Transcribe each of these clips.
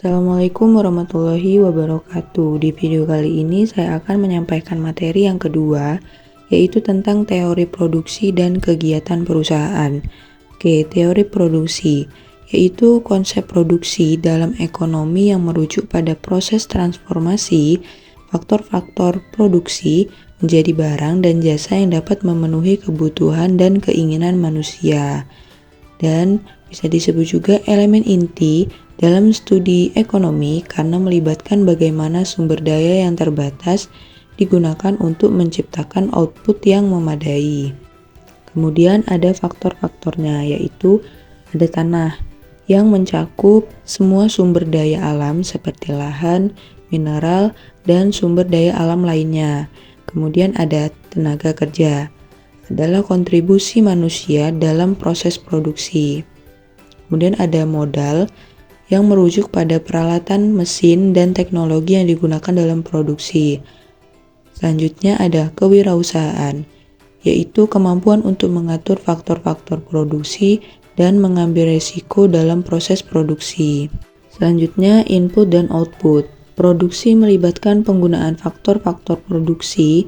Assalamualaikum warahmatullahi wabarakatuh. Di video kali ini saya akan menyampaikan materi yang kedua, yaitu tentang teori produksi dan kegiatan perusahaan. Oke, teori produksi yaitu konsep produksi dalam ekonomi yang merujuk pada proses transformasi faktor-faktor produksi menjadi barang dan jasa yang dapat memenuhi kebutuhan dan keinginan manusia. Dan bisa disebut juga elemen inti dalam studi ekonomi karena melibatkan bagaimana sumber daya yang terbatas digunakan untuk menciptakan output yang memadai. Kemudian ada faktor-faktornya, yaitu ada tanah yang mencakup semua sumber daya alam seperti lahan, mineral, dan sumber daya alam lainnya. Kemudian ada tenaga kerja, adalah kontribusi manusia dalam proses produksi. Kemudian ada modal yang merujuk pada peralatan, mesin, dan teknologi yang digunakan dalam produksi. Selanjutnya ada kewirausahaan, yaitu kemampuan untuk mengatur faktor-faktor produksi dan mengambil risiko dalam proses produksi. Selanjutnya input dan output. Produksi melibatkan penggunaan faktor-faktor produksi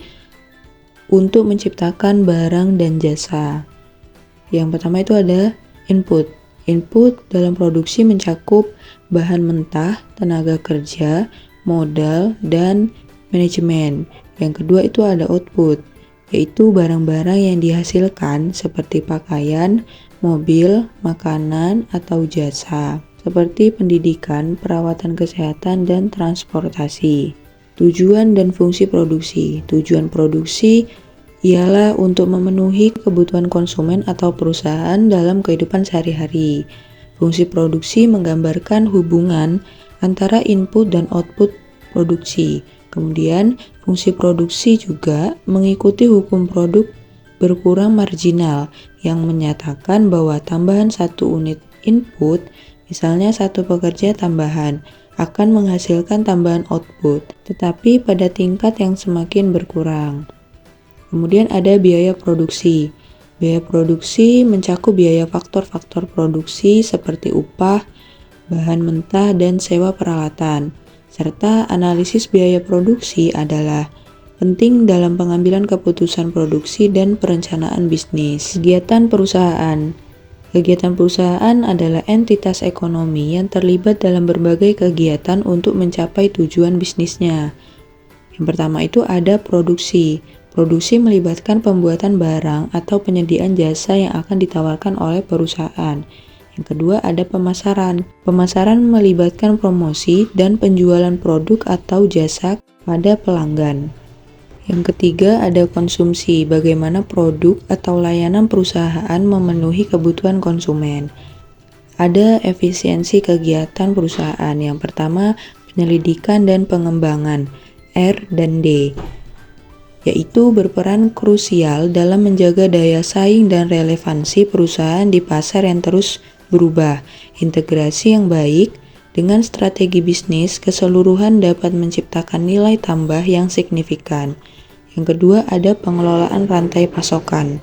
untuk menciptakan barang dan jasa. Yang pertama itu ada input. Input dalam produksi mencakup bahan mentah, tenaga kerja, modal, dan manajemen. Yang kedua itu ada output, yaitu barang-barang yang dihasilkan seperti pakaian, mobil, makanan, atau jasa, seperti pendidikan, perawatan kesehatan, dan transportasi. Tujuan dan fungsi produksi. Tujuan produksi ialah untuk memenuhi kebutuhan konsumen atau perusahaan dalam kehidupan sehari-hari. Fungsi produksi menggambarkan hubungan antara input dan output produksi. Kemudian, fungsi produksi juga mengikuti hukum produk berkurang marginal yang menyatakan bahwa tambahan satu unit input, misalnya satu pekerja tambahan, akan menghasilkan tambahan output, tetapi pada tingkat yang semakin berkurang. Kemudian ada biaya produksi. Biaya produksi mencakup biaya faktor-faktor produksi seperti upah, bahan mentah, dan sewa peralatan. Serta analisis biaya produksi adalah penting dalam pengambilan keputusan produksi dan perencanaan bisnis. Kegiatan perusahaan. Kegiatan perusahaan adalah entitas ekonomi yang terlibat dalam berbagai kegiatan untuk mencapai tujuan bisnisnya. Yang pertama itu ada produksi. Produksi melibatkan pembuatan barang atau penyediaan jasa yang akan ditawarkan oleh perusahaan. Yang kedua ada pemasaran. Pemasaran melibatkan promosi dan penjualan produk atau jasa pada pelanggan. Yang ketiga ada konsumsi. Bagaimana produk atau layanan perusahaan memenuhi kebutuhan konsumen. Ada efisiensi kegiatan perusahaan. Yang pertama penyelidikan dan pengembangan, R dan D, yaitu berperan krusial dalam menjaga daya saing dan relevansi perusahaan di pasar yang terus berubah. Integrasi yang baik dengan strategi bisnis keseluruhan dapat menciptakan nilai tambah yang signifikan. Yang kedua ada pengelolaan rantai pasokan.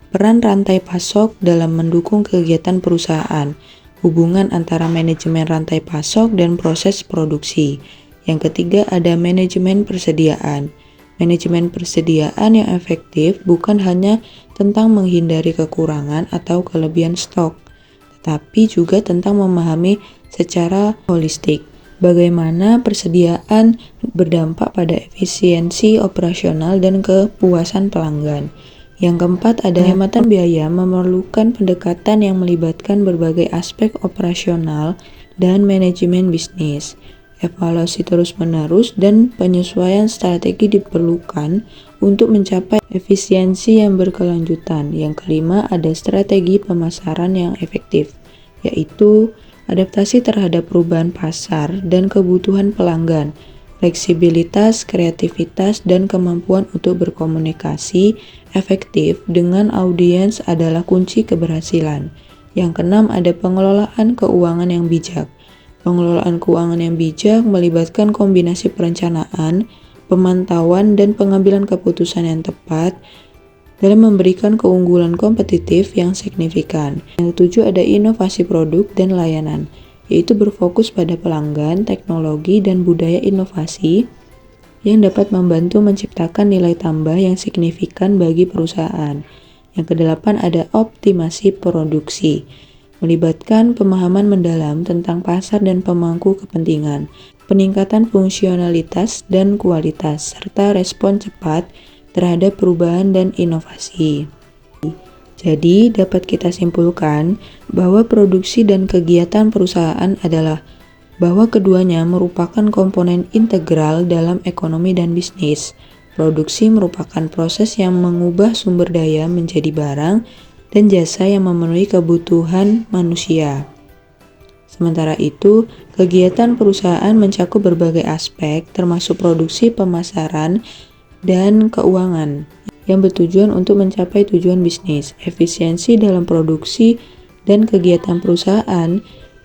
Peran rantai pasok dalam mendukung kegiatan perusahaan, hubungan antara manajemen rantai pasok dan proses produksi. Yang ketiga ada manajemen persediaan. Manajemen persediaan yang efektif bukan hanya tentang menghindari kekurangan atau kelebihan stok, tetapi juga tentang memahami secara holistik bagaimana persediaan berdampak pada efisiensi operasional dan kepuasan pelanggan. Yang keempat ada penghematan biaya, memerlukan pendekatan yang melibatkan berbagai aspek operasional dan manajemen bisnis. Evaluasi terus-menerus dan penyesuaian strategi diperlukan untuk mencapai efisiensi yang berkelanjutan. Yang kelima ada strategi pemasaran yang efektif, yaitu adaptasi terhadap perubahan pasar dan kebutuhan pelanggan. Fleksibilitas, kreativitas, dan kemampuan untuk berkomunikasi efektif dengan audiens adalah kunci keberhasilan. Yang keenam ada pengelolaan keuangan yang bijak. Pengelolaan keuangan yang bijak melibatkan kombinasi perencanaan, pemantauan, dan pengambilan keputusan yang tepat dalam memberikan keunggulan kompetitif yang signifikan. Yang ketujuh ada inovasi produk dan layanan. yaitu berfokus pada pelanggan, teknologi, dan budaya inovasi yang dapat membantu menciptakan nilai tambah yang signifikan bagi perusahaan. Yang kedelapan ada optimasi produksi, melibatkan pemahaman mendalam tentang pasar dan pemangku kepentingan, peningkatan fungsionalitas dan kualitas, serta respon cepat terhadap perubahan dan inovasi. Jadi, dapat kita simpulkan bahwa produksi dan kegiatan perusahaan adalah bahwa keduanya merupakan komponen integral dalam ekonomi dan bisnis. Produksi merupakan proses yang mengubah sumber daya menjadi barang dan jasa yang memenuhi kebutuhan manusia. Sementara itu, kegiatan perusahaan mencakup berbagai aspek termasuk produksi, pemasaran, dan keuangan yang bertujuan untuk mencapai tujuan bisnis. Efisiensi dalam produksi dan kegiatan perusahaan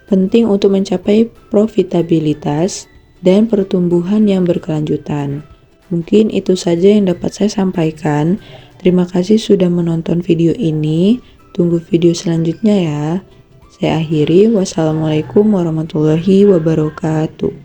penting untuk mencapai profitabilitas dan pertumbuhan yang berkelanjutan. Mungkin itu saja yang dapat saya sampaikan. Terima kasih sudah menonton video ini. Tunggu video selanjutnya ya. Saya akhiri. Wassalamualaikum warahmatullahi wabarakatuh.